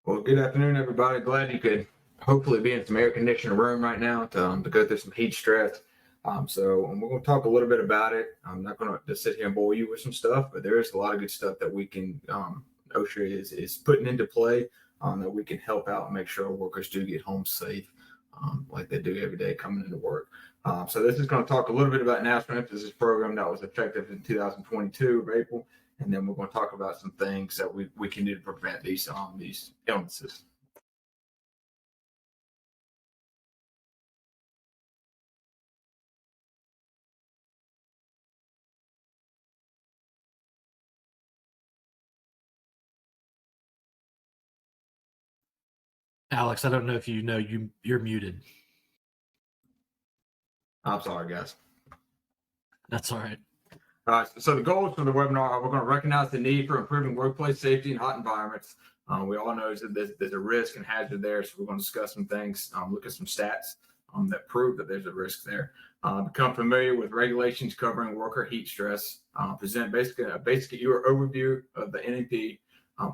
Well, good afternoon, everybody. Glad you could hopefully be in some air conditioned room right now to go through some heat stress. We're going to talk a little bit about it. I'm not going to just sit here and bore you with some stuff, but there is a lot of good stuff that we can, OSHA is putting into play that we can help out and make sure our workers do get home safe like they do every day coming into work. This is going to talk a little bit about National Emphasis Program that was effective in 2022 of April. And then we're going to talk about some things that we can do to prevent these illnesses. Alex, I don't know if you know you're muted. I'm sorry, guys. That's all right. All right. So the goals for the webinar are we're going to recognize the need for improving workplace safety in hot environments. We all know that there's a risk and hazard there, so we're going to discuss some things, look at some stats that prove that there's a risk there. Become familiar with regulations covering worker heat stress. Present basically a basic overview of the NEP.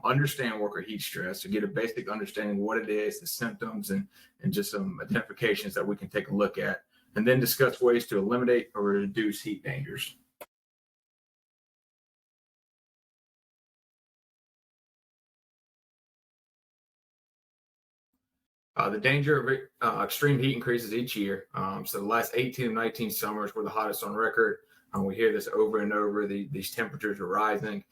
Understand worker heat stress to get a basic understanding of what it is, the symptoms, and just some identifications that we can take a look at, and then discuss ways to eliminate or reduce heat dangers. The danger of extreme heat increases each year. So the last 18 and 19 summers were the hottest on record. We hear this over and over. These temperatures are rising,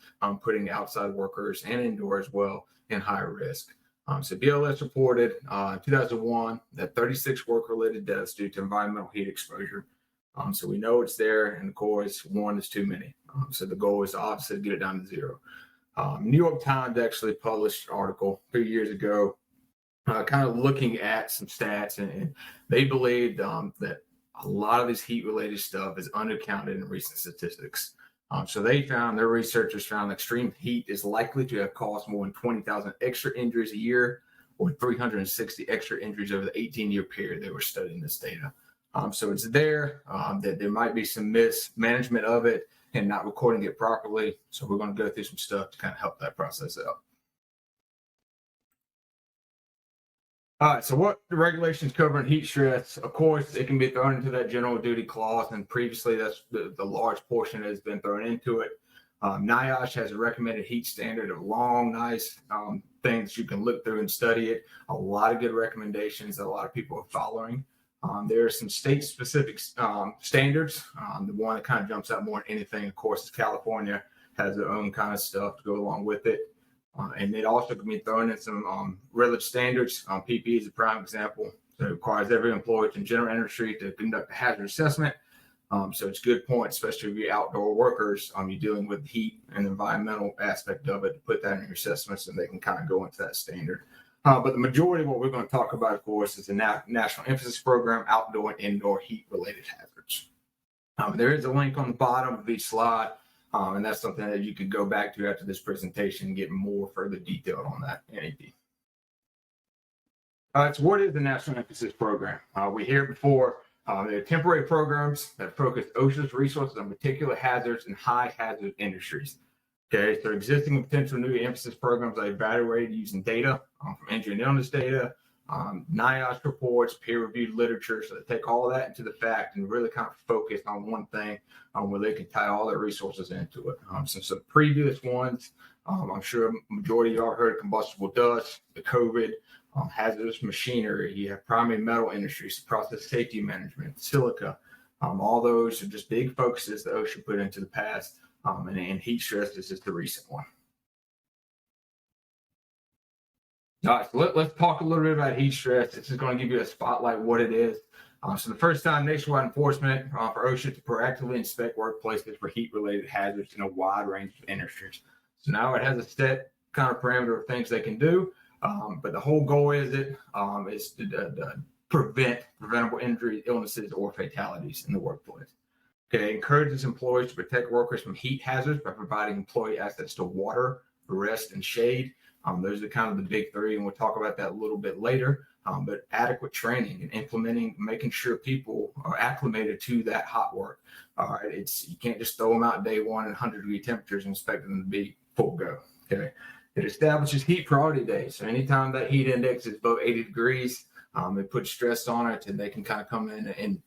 putting outside workers and indoor as well in higher risk. So BLS reported in 2001 that 36 work-related deaths due to environmental heat exposure. So we know it's there, and of course, one is too many. So the goal is obviously to get it down to zero. New York Times actually published an article a few years ago kind of looking at some stats, and they believed that a lot of this heat-related stuff is undercounted in recent statistics. So their researchers found extreme heat is likely to have caused more than 20,000 extra injuries a year, or 360 extra injuries over the 18-year period they were studying this data. So it's there that there might be some mismanagement of it and not recording it properly. So we're going to go through some stuff to kind of help that process out. All right, so what the regulations covering heat stress, of course, it can be thrown into that general duty clause, and previously that's the large portion that has been thrown into it. NIOSH has a recommended heat standard of long, nice things you can look through and study it. A lot of good recommendations that a lot of people are following. There are some state-specific standards. The one that kind of jumps out more than anything, of course, is California has their own kind of stuff to go along with it. And it also can be thrown in some relative standards. PPE is a prime example. So it requires every employee in general industry to conduct a hazard assessment. So it's a good point, especially if you're outdoor workers, you're dealing with heat and the environmental aspect of it, to put that in your assessments and they can kind of go into that standard. But the majority of what we're going to talk about, of course, is the National Emphasis Program, outdoor and indoor heat-related hazards. There is a link on the bottom of each slide. And that's something that you could go back to after this presentation and get more further detailed on that NEP. So what is the National Emphasis Program? We hear it before. They're temporary programs that focus OSHA's resources on particular hazards and high hazard industries. Okay, so existing and potential new emphasis programs are evaluated using data from injury and illness data, NIOSH reports, peer-reviewed literature. So they take all of that into the fact and really kind of focus on one thing where they can tie all their resources into it. Some previous ones, I'm sure majority of y'all heard combustible dust, the COVID, hazardous machinery. You have primary metal industries, process safety management, silica. All those are just big focuses that OSHA put into the past. And heat stress is just the recent one. All right, so let's talk a little bit about heat stress. This is going to give you a spotlight what it is. So the first time nationwide enforcement for OSHA to proactively inspect workplaces for heat-related hazards in a wide range of industries. So now it has a set kind of parameter of things they can do, but the whole goal is to prevent preventable injuries, illnesses, or fatalities in the workplace. Okay, encourages employees to protect workers from heat hazards by providing employee access to water, rest, and shade. Those are kind of the big three, and we'll talk about that a little bit later. But adequate training and implementing, making sure people are acclimated to that hot work. You can't just throw them out day one at 100-degree temperatures and expect them to be full go. Okay, It establishes heat priority days. So anytime that heat index is above 80 degrees, it puts stress on it, and they can kind of come in and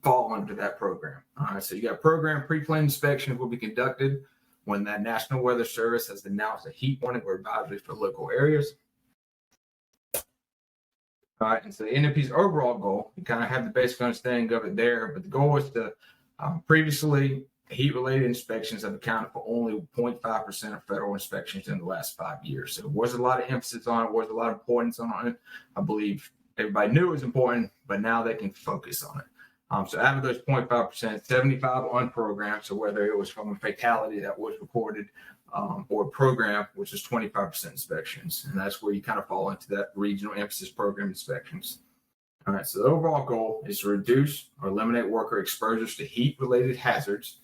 fall under that program. All right, so you got program pre-planned inspection will be conducted when that National Weather Service has announced a heat warning or advisory for local areas. All right, and so the NFP's overall goal, you kind of have the basic understanding of it there, but the goal is to previously heat-related inspections have accounted for only 0.5% of federal inspections in the last 5 years. So there was a lot of emphasis on it, was a lot of importance on it. I believe everybody knew it was important, but now they can focus on it. So out of those 0.5%, 75 unprogrammed. So whether it was from a fatality that was recorded or a program, which is 25% inspections. And that's where you kind of fall into that regional emphasis program inspections. All right, so the overall goal is to reduce or eliminate worker exposures to heat-related hazards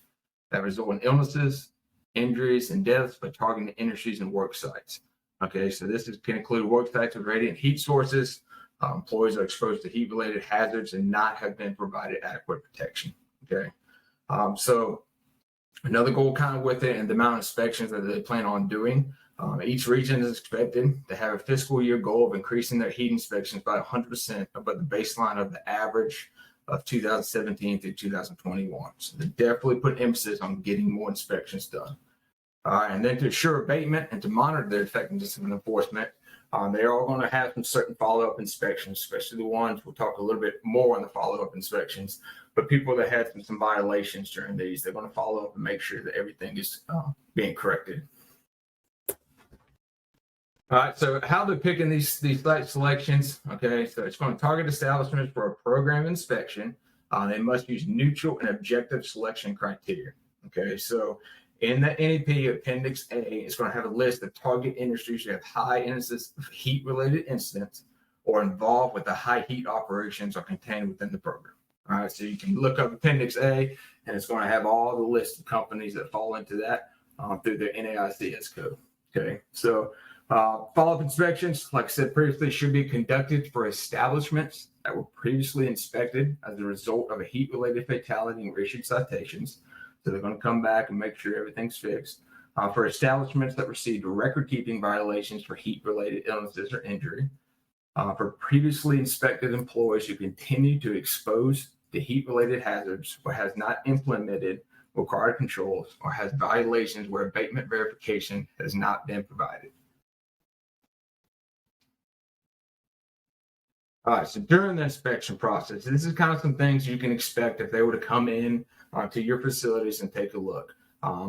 that result in illnesses, injuries, and deaths by targeting the industries and work sites. Okay, so this can include work sites with radiant heat sources. Employees are exposed to heat-related hazards and not have been provided adequate protection. Okay, so another goal kind of with it and the amount of inspections that they plan on doing. Each region is expected to have a fiscal year goal of increasing their heat inspections by 100% above the baseline of the average of 2017 through 2021. So they definitely put emphasis on getting more inspections done. And then to ensure abatement and to monitor their effectiveness of enforcement, they're all going to have some certain follow-up inspections, especially the ones we'll talk a little bit more on the follow-up inspections. But people that had some violations during these, they're going to follow up and make sure that everything is being corrected. All right, so how they're picking these site selections. Okay, so it's going to target establishments for a program inspection. They must use neutral and objective selection criteria. Okay, so in the NEP Appendix A, it's going to have a list of target industries that have high instances of heat-related incidents or involved with the high heat operations are contained within the program. All right, so you can look up Appendix A, and it's going to have all the list of companies that fall into that through their NAICS code. Okay, so follow-up inspections, like I said previously, should be conducted for establishments that were previously inspected as a result of a heat-related fatality and issued citations. So they're going to come back and make sure everything's fixed. For establishments that received record-keeping violations for heat-related illnesses or injury. For previously inspected employees who continue to expose to heat-related hazards or has not implemented required controls or has violations where abatement verification has not been provided. All right, so during the inspection process, this is kind of some things you can expect if they were to come in to your facilities and take a look.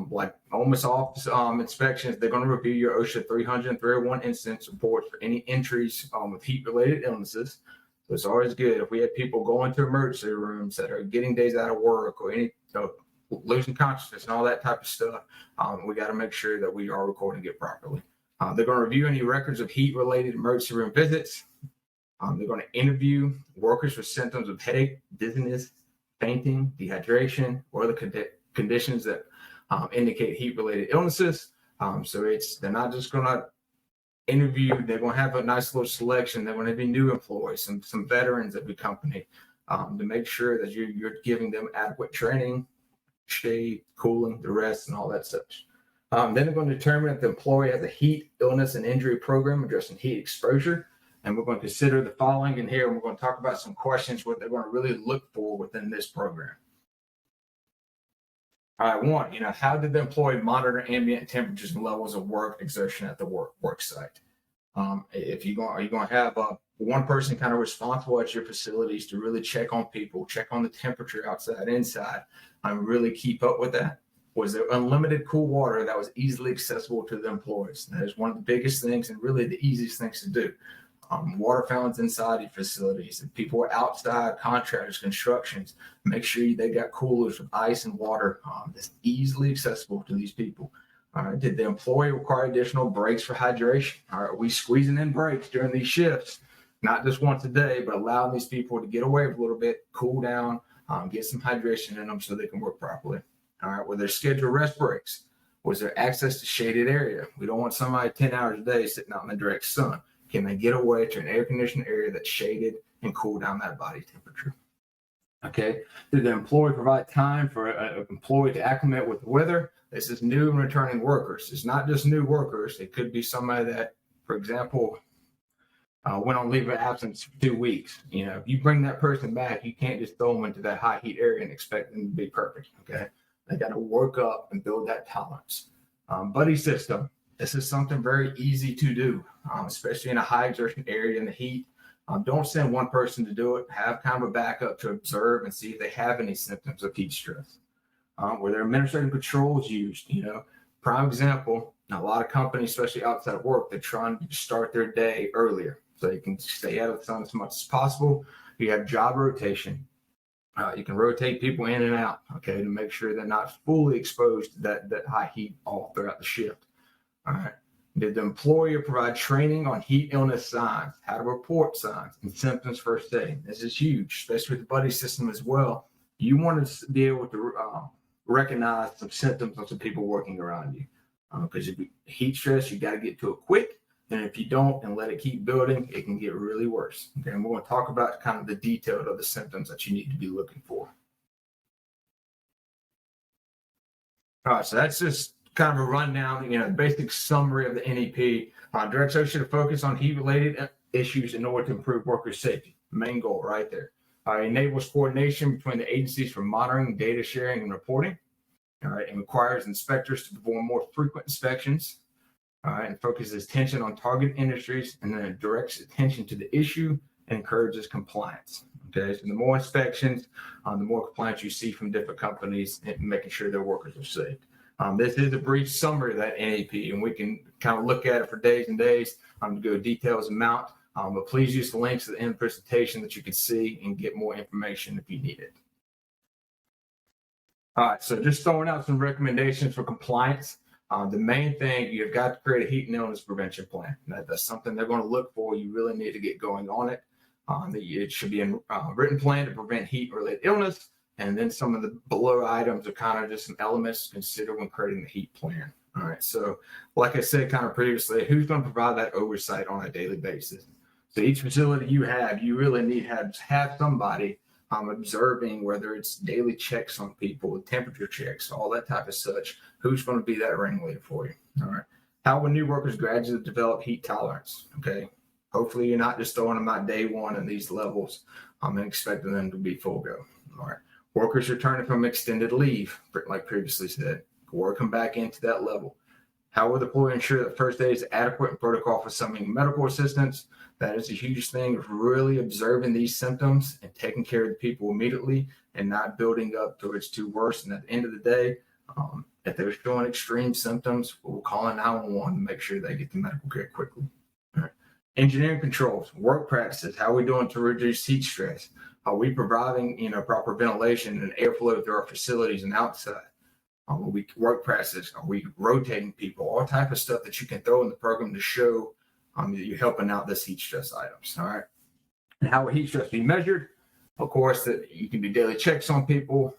Like almost all inspections, they're going to review your OSHA 300 and 301 incident reports for any entries with heat-related illnesses. So it's always good if we have people going to emergency rooms that are getting days out of work or any losing consciousness and all that type of stuff. We got to make sure that we are recording it properly. They're going to review any records of heat-related emergency room visits. They're going to interview workers with symptoms of headache, dizziness, fainting, dehydration, or the conditions that indicate heat-related illnesses. So they're not just going to interview. They're going to have a nice little selection. They're going to be new employees, some veterans of the company, to make sure that you're giving them adequate training, shade, cooling, the rest, and all that such. Then they're going to determine if the employee has a heat, illness, and injury program addressing heat exposure. And we're going to consider the following in here, and we're going to talk about some questions what they're going to really look for within this program. All right, one, how did the employee monitor ambient temperatures and levels of work exertion at the work site? If are you going to have one person kind of responsible at your facilities to really check on people, check on the temperature outside, inside, and really keep up with that? Was there unlimited cool water that was easily accessible to the employees? That is one of the biggest things and really the easiest things to do. Water fountains inside your facilities. If people are outside, contractors, constructions, make sure they got coolers with ice and water that's easily accessible to these people. Did the employee require additional breaks for hydration? Are we squeezing in breaks during these shifts? Not just once a day, but allowing these people to get away for a little bit, cool down, get some hydration in them so they can work properly. All right, were there scheduled rest breaks? Was there access to shaded area? We don't want somebody 10 hours a day sitting out in the direct sun. Can they get away to an air-conditioned area that's shaded and cool down that body temperature? Okay. Did the employee provide time for an employee to acclimate with the weather? This is new and returning workers. It's not just new workers. It could be somebody that, for example, went on leave of absence for 2 weeks. If you bring that person back, you can't just throw them into that high heat area and expect them to be perfect. Okay. They got to work up and build that tolerance. Buddy system. This is something very easy to do, especially in a high exertion area in the heat. Don't send one person to do it. Have kind of a backup to observe and see if they have any symptoms of heat stress. Where there are administrative controls used, prime example, a lot of companies, especially outside of work, they're trying to start their day earlier so they can stay out of the sun as much as possible. You have job rotation. You can rotate people in and out, okay, to make sure they're not fully exposed to that high heat all throughout the shift. All right. Did the employer provide training on heat illness signs, how to report signs and symptoms first aid? This is huge, especially with the buddy system as well. You want to be able to recognize some symptoms of some people working around you. Because if you heat stress, you got to get to it quick. And if you don't and let it keep building, it can get really worse. Okay, and we're going to talk about kind of the detail of the symptoms that you need to be looking for. All right, so that's just kind of a rundown, basic summary of the NEP. Directs OSHA to focus on heat-related issues in order to improve worker safety. Main goal right there. Enables coordination between the agencies for monitoring, data sharing, and reporting. All right, and requires inspectors to perform more frequent inspections. All right, and focuses attention on target industries, and then it directs attention to the issue and encourages compliance. Okay, so the more inspections, the more compliance you see from different companies and making sure their workers are safe. This is a brief summary of that NEP, and we can kind of look at it for days and days to go details amount. But please use the links at the end of the presentation that you can see and get more information if you need it. All right, so just throwing out some recommendations for compliance. The main thing, you've got to create a heat and illness prevention plan. That's something they're going to look for. You really need to get going on it. It should be a written plan to prevent heat-related illness. And then some of the below items are kind of just some elements to consider when creating the heat plan. All right. So like I said kind of previously, who's going to provide that oversight on a daily basis? So each facility you really need to have somebody observing, whether it's daily checks on people, temperature checks, all that type of such. Who's going to be that ringleader for you? All right. How will new workers gradually develop heat tolerance? Okay. Hopefully you're not just throwing them out day one in these levels and expecting them to be full go. All right. Workers returning from extended leave, like previously said, work them back into that level. How will the employer ensure that first aid is adequate and protocol for summoning medical assistance? That is a huge thing of really observing these symptoms and taking care of the people immediately and not building up to it's too worse. And at the end of the day, if they're showing extreme symptoms, we'll call in 911 to make sure they get the medical care quickly. All right. Engineering controls, work practices, how are we doing to reduce heat stress? Are we providing, proper ventilation and airflow through our facilities and outside? We work practices? Are we rotating people? All type of stuff that you can throw in the program to show that you're helping out this heat stress items. All right. And how will heat stress be measured? Of course, that you can do daily checks on people.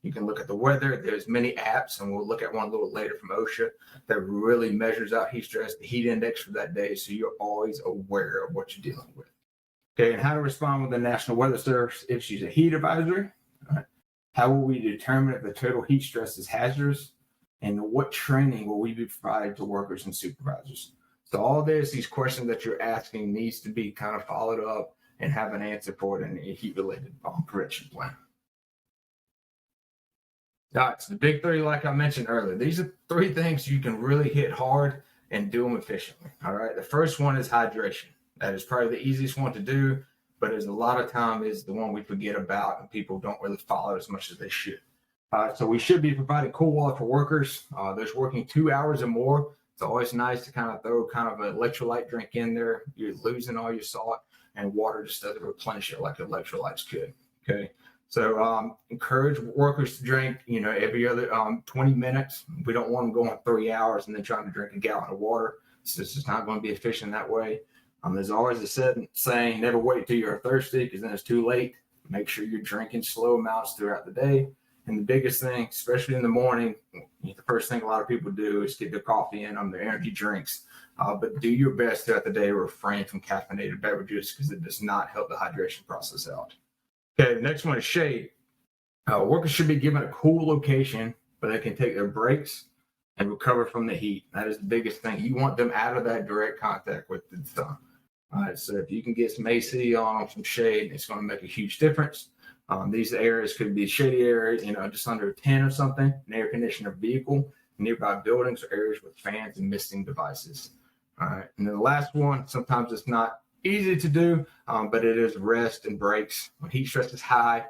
You can look at the weather. There's many apps, and we'll look at one a little later from OSHA that really measures out heat stress, the heat index for that day, so you're always aware of what you're dealing with. Okay, and how to respond when the National Weather Service issues a heat advisory. All right. How will we determine if the total heat stress is hazardous? And what training will we be providing to workers and supervisors? So all this, these questions that you're asking needs to be kind of followed up and have an answer for it in a heat-related prevention plan. All right, so the big three, like I mentioned earlier, these are three things you can really hit hard and do them efficiently. All right, the first one is hydration. That is probably the easiest one to do, but there's a lot of time is the one we forget about and people don't really follow as much as they should. So we should be providing cool water for workers. Those working 2 hours or more. It's always nice to kind of throw kind of an electrolyte drink in there. You're losing all your salt, and water just doesn't replenish it like electrolytes could. Okay. So encourage workers to drink, every other 20 minutes. We don't want them going 3 hours and then trying to drink a gallon of water. It's just not going to be efficient that way. There's always a saying, never wait till you're thirsty because then it's too late. Make sure you're drinking slow amounts throughout the day. And the biggest thing, especially in the morning, the first thing a lot of people do is get their coffee in on their energy drinks. But do your best throughout the day to refrain from caffeinated beverages because it does not help the hydration process out. Okay, the next one is shade. Workers should be given a cool location where they can take their breaks and recover from the heat. That is the biggest thing. You want them out of that direct contact with the sun. All right, so if you can get some AC on, some shade, it's going to make a huge difference. These areas could be shady areas, just under 10 or something, an air conditioner vehicle, nearby buildings, or areas with fans and misting devices. All right, and then the last one, sometimes it's not easy to do, but it is rest and breaks. When heat stress is high,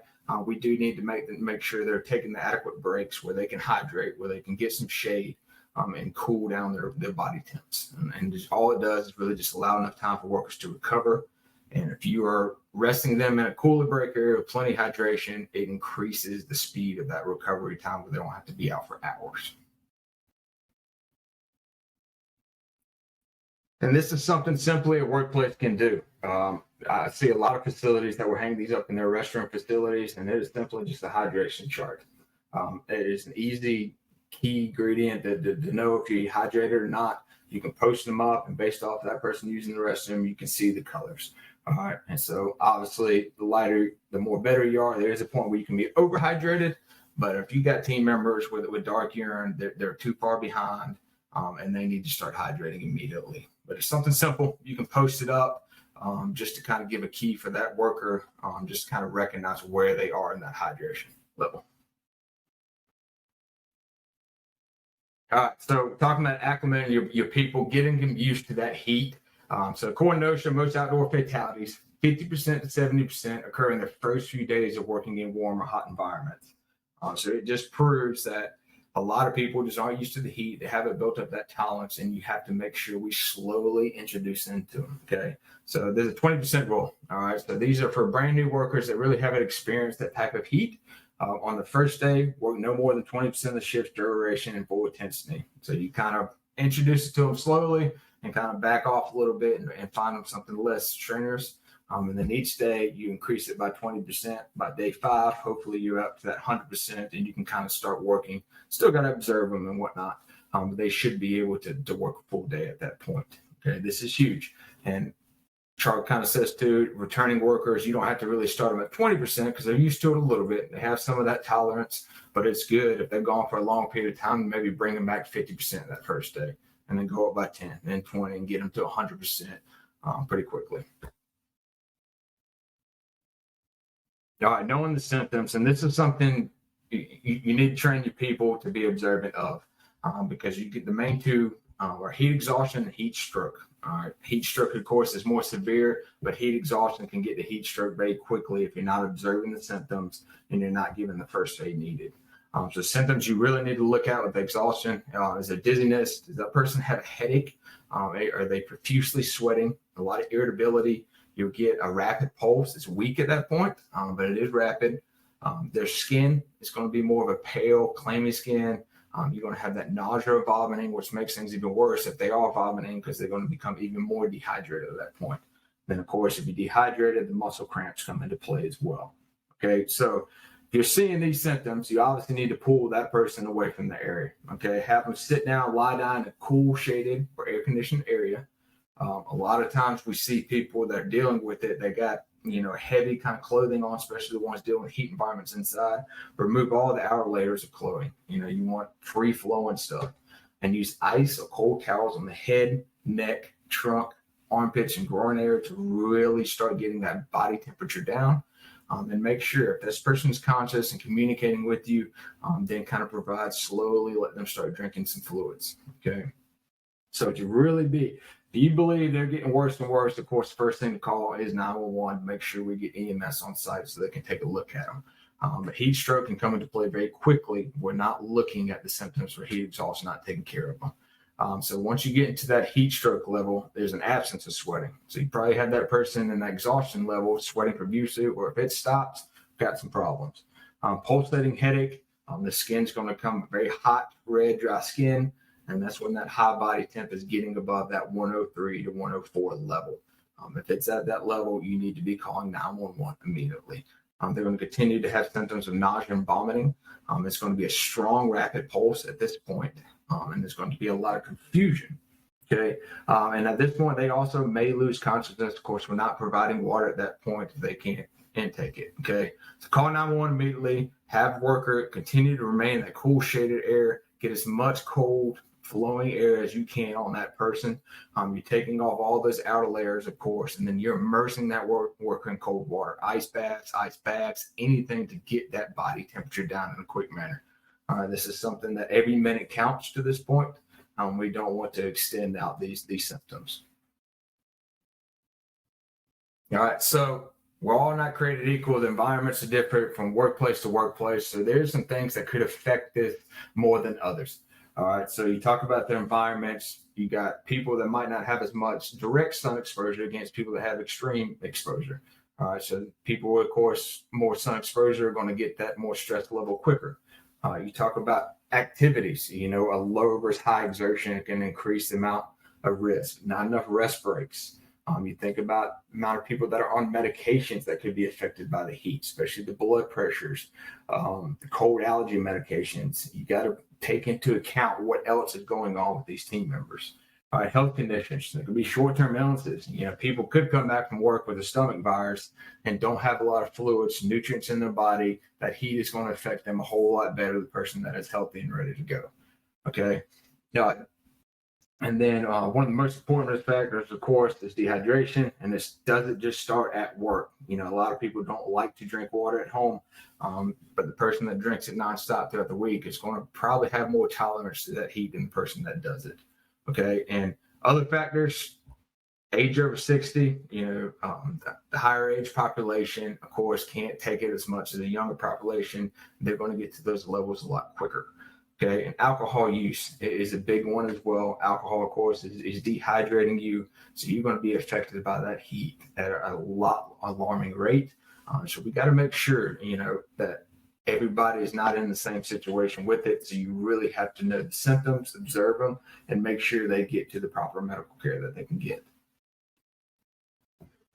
we do need to make sure they're taking the adequate breaks where they can hydrate, where they can get some shade, and cool down their body temps. And just, all it does is really just allow enough time for workers to recover. And if you are resting them in a cooler break area with plenty of hydration, it increases the speed of that recovery time where they don't have to be out for hours. And this is something simply a workplace can do. I see a lot of facilities that will hang these up in their restroom facilities, and it is simply just a hydration chart. It is an easy key ingredient to know if you're hydrated or not. You can post them up, and based off that person using the restroom, you can see the colors. All right. And so obviously the lighter, the more better you are. There is a point where you can be overhydrated, but if you got team members with dark urine, they're too far behind, and they need to start hydrating immediately. But it's something simple. You can post it up, just to kind of give a key for that worker, just to kind of recognize where they are in that hydration level. All right, so talking about acclimating your people, getting them used to that heat. So according to OSHA, most outdoor fatalities, 50% to 70% occur in the first few days of working in warm or hot environments. So it just proves that a lot of people just aren't used to the heat. They haven't built up that tolerance, and you have to make sure we slowly introduce into them. Okay. So there's a 20% rule. All right. So these are for brand new workers that really haven't experienced that type of heat. On the first day, work no more than 20% of the shift's duration and full intensity. So you kind of introduce it to them slowly and kind of back off a little bit and find them something less strenuous. And then each day you increase it by 20%. By day 5, hopefully you're up to that 100%, and you can kind of start working. Still got to observe them and whatnot, but they should be able to work a full day at that point. Okay, this is huge. And chart kind of says to returning workers, you don't have to really start them at 20% because they're used to it a little bit. They have some of that tolerance, but it's good if they've gone for a long period of time, maybe bring them back to 50% that first day, and then go up by 10, and then 20, and get them to 100% pretty quickly. All right, knowing the symptoms, and this is something you need to train your people to be observant of, because you get the main two are heat exhaustion and heat stroke. All right, heat stroke, of course, is more severe, but heat exhaustion can get to heat stroke very quickly if you're not observing the symptoms and you're not giving the first aid needed. So symptoms you really need to look at with exhaustion is there dizziness? Does that person have a headache? Are they profusely sweating? A lot of irritability. You'll get a rapid pulse. It's weak at that point, but it is rapid. Their skin is going to be more of a pale, clammy skin. You're going to have that nausea or vomiting, which makes things even worse if they are vomiting, because they're going to become even more dehydrated at that point. Then, of course, if you're dehydrated, the muscle cramps come into play as well. Okay, so if you're seeing these symptoms, you obviously need to pull that person away from the area. Okay, have them sit down, lie down in a cool, shaded, or air-conditioned area. A lot of times we see people that are dealing with it, they got heavy kind of clothing on, especially the ones dealing with heat environments inside. Remove all the outer layers of clothing. You want free flowing stuff, and use ice or cold towels on the head, neck, trunk, armpits, and groin area to really start getting that body temperature down. And make sure if this person's conscious and communicating with you, then kind of provide slowly, let them start drinking some fluids. Okay. So to really be, if you believe they're getting worse and worse, of course, the first thing to call is 911 to make sure we get EMS on site so they can take a look at them. But heat stroke can come into play very quickly. We're not looking at the symptoms for heat exhaustion, not taking care of them. So once you get into that heat stroke level, there's an absence of sweating. So you probably had that person in that exhaustion level, sweating profusely, or if it stops, got some problems. Pulsating headache, the skin's going to come very hot, red, dry skin. And that's when that high body temp is getting above that 103 to 104 level. If it's at that level, you need to be calling 911 immediately. They're going to continue to have symptoms of nausea and vomiting. It's going to be a strong, rapid pulse at this point, and there's going to be a lot of confusion. Okay, and at this point, they also may lose consciousness. Of course, we're not providing water at that point. They can't intake it. Okay. So call 911 immediately, have worker continue to remain in that cool shaded air, get as much cold flowing air as you can on that person. You're taking off all those outer layers, of course, and then you're immersing that worker in cold water, ice baths, ice bags, anything to get that body temperature down in a quick manner. This is something that every minute counts to this point. We don't want to extend out these symptoms. All right, so we're all not created equal. The environments are different from workplace to workplace. So there's some things that could affect this more than others. All right, so you talk about the environments. You got people that might not have as much direct sun exposure against people that have extreme exposure. All right, so people, of course, more sun exposure are going to get that more stress level quicker. You talk about activities, a low versus high exertion can increase the amount of risk. Not enough rest breaks. You think about the amount of people that are on medications that could be affected by the heat, especially the blood pressures, the cold allergy medications. You got to take into account what else is going on with these team members. Health conditions. There could be short-term illnesses. People could come back from work with a stomach virus and don't have a lot of fluids, nutrients in their body. That heat is going to affect them a whole lot better than the person that is healthy and ready to go. Okay. And then one of the most important risk factors, of course, is dehydration. And this doesn't just start at work. A lot of people don't like to drink water at home, but the person that drinks it nonstop throughout the week is going to probably have more tolerance to that heat than the person that does it. Okay. And other factors, age over 60, the higher age population, of course, can't take it as much as the younger population. They're going to get to those levels a lot quicker. Okay, and alcohol use is a big one as well. Alcohol, of course, is dehydrating you, so you're going to be affected by that heat at a lot alarming rate. So we got to make sure, that everybody is not in the same situation with it. So you really have to know the symptoms, observe them, and make sure they get to the proper medical care that they can get.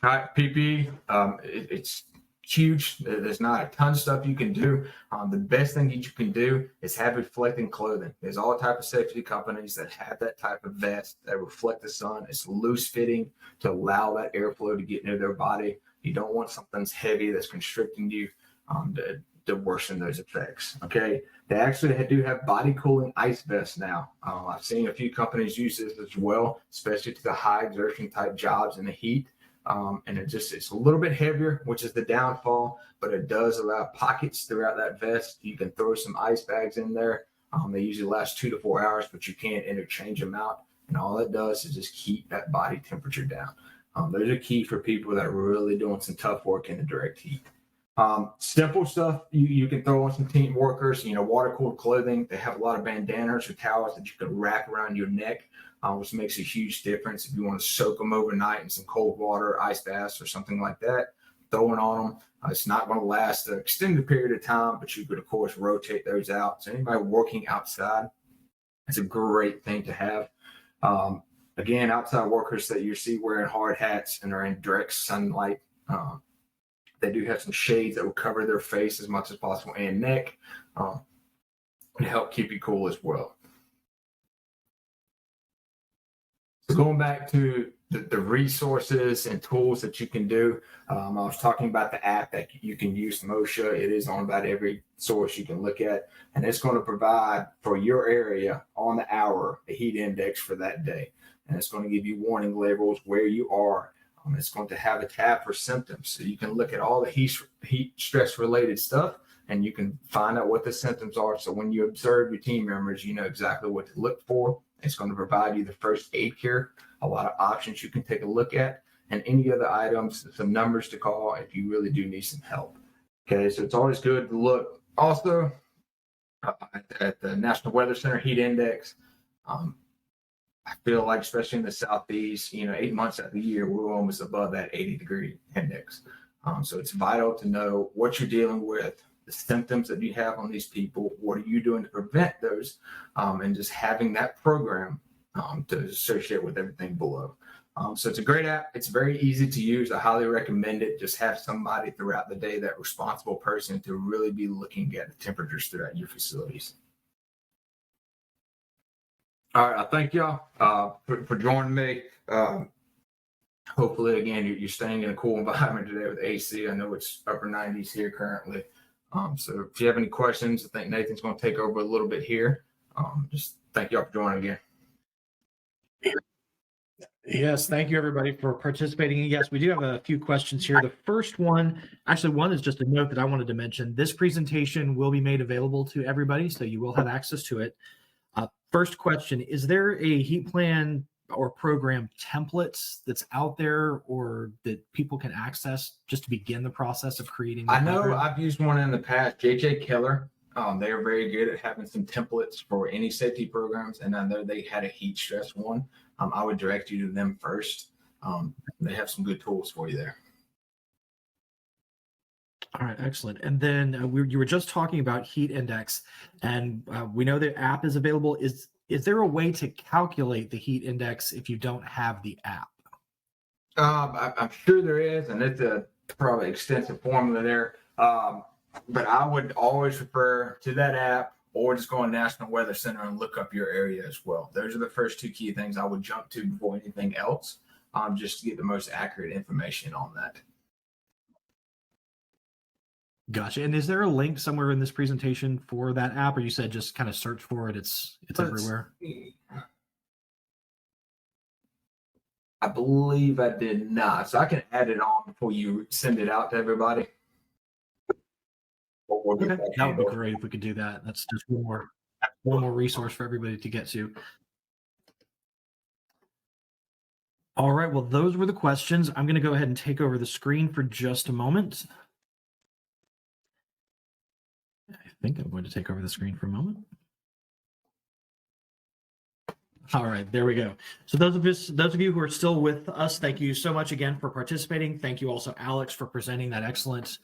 All right, PPE, it's huge. There's not a ton of stuff you can do. The best thing that you can do is have reflecting clothing. There's all type of safety companies that have that type of vest that reflect the sun. It's loose fitting to allow that airflow to get into their body. You don't want something that's heavy that's constricting you to worsen those effects. Okay, they actually do have body cooling ice vests now. I've seen a few companies use this as well, especially to the high exertion type jobs in the heat. And it's a little bit heavier, which is the downfall, but it does allow pockets throughout that vest. You can throw some ice bags in there. They usually last 2 to 4 hours, but you can't interchange them out. And all it does is just keep that body temperature down. Those are key for people that are really doing some tough work in the direct heat. Simple stuff you can throw on some team workers, water cooled clothing. They have a lot of bandanas or towels that you can wrap around your neck, which makes a huge difference. If you want to soak them overnight in some cold water, ice baths or something like that, throw it on them. It's not going to last an extended period of time, but you could, of course, rotate those out. So anybody working outside, it's a great thing to have. Again, outside workers that you see wearing hard hats and are in direct sunlight, they do have some shades that will cover their face as much as possible and neck to help keep you cool as well. So going back to the resources and tools that you can do, I was talking about the app that you can use, MOSHA. It is on about every source you can look at, and it's going to provide for your area on the hour a heat index for that day. And it's going to give you warning labels where you are. It's going to have a tab for symptoms. So you can look at all the heat stress related stuff and you can find out what the symptoms are. So when you observe your team members, you know exactly what to look for. It's going to provide you the first aid care, a lot of options you can take a look at, and any other items, some numbers to call if you really do need some help. Okay, so it's always good to look also at the National Weather Center heat index. I feel like, especially in the Southeast, 8 months out of the year, we're almost above that 80-degree index. So it's vital to know what you're dealing with, the symptoms that you have on these people, what are you doing to prevent those, and just having that program to associate with everything below. So it's a great app. It's very easy to use. I highly recommend it. Just have somebody throughout the day, that responsible person, to really be looking at the temperatures throughout your facilities. All right, I thank y'all for joining me. hopefully, again, you're staying in a cool environment today with AC. I know it's upper 90s here currently. So if you have any questions, I think Nathan's going to take over a little bit here. Just thank y'all for joining again. Yes, thank you everybody for participating. And yes, we do have a few questions here. The first one, actually one is just a note that I wanted to mention. This presentation will be made available to everybody, so you will have access to it. First question, is there a heat plan or program templates that's out there or that people can access just to begin the process of creating? I know I've used one in the past, JJ Keller. They are very good at having some templates for any safety programs, and I know they had a heat stress one. I would direct you to them first. They have some good tools for you there. All right, excellent. And then you were just talking about heat index, and we know the app is available. Is there a way to calculate the heat index if you don't have the app? I'm sure there is, and it's a probably extensive formula there. But I would always refer to that app or just go on National Weather Center and look up your area as well. Those are the first two key things I would jump to before anything else, just to get the most accurate information on that. Gotcha. And is there a link somewhere in this presentation for that app, or you said just kind of search for it? It's everywhere. I believe I did not, so I can add it on before you send it out to everybody. Okay. That would be great if we could do that. That's just one more resource for everybody to get to. All right. Well, those were the questions. I'm going to go ahead and take over the screen for just a moment. I think I'm going to take over the screen for a moment. All right, there we go. So those of you who are still with us, thank you so much again for participating. Thank you also, Alex, for presenting that excellent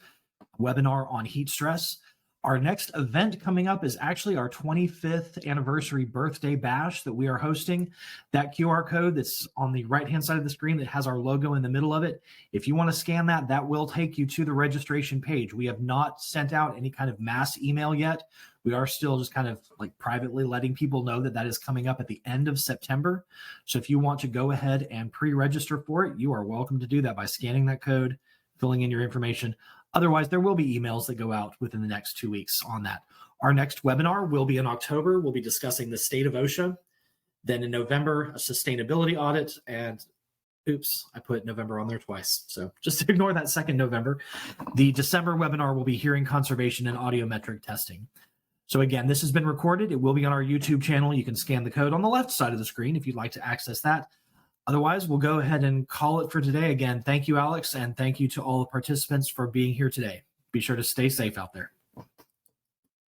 webinar on heat stress. Our next event coming up is actually our 25th anniversary birthday bash that we are hosting. That QR code that's on the right-hand side of the screen that has our logo in the middle of it, if you want to scan that, that will take you to the registration page. We have not sent out any kind of mass email yet. We are still just kind of like privately letting people know that that is coming up at the end of September. So if you want to go ahead and pre-register for it, you are welcome to do that by scanning that code, filling in your information. Otherwise, there will be emails that go out within the next 2 weeks on that. Our next webinar will be in October. We'll be discussing the state of OSHA. Then in November, a sustainability audit. And oops, I put November on there twice. So just ignore that second November. The December webinar will be hearing conservation and audiometric testing. So again, this has been recorded. It will be on our YouTube channel. You can scan the code on the left side of the screen if you'd like to access that. Otherwise, we'll go ahead and call it for today. Again, thank you, Alex, and thank you to all the participants for being here today. Be sure to stay safe out there.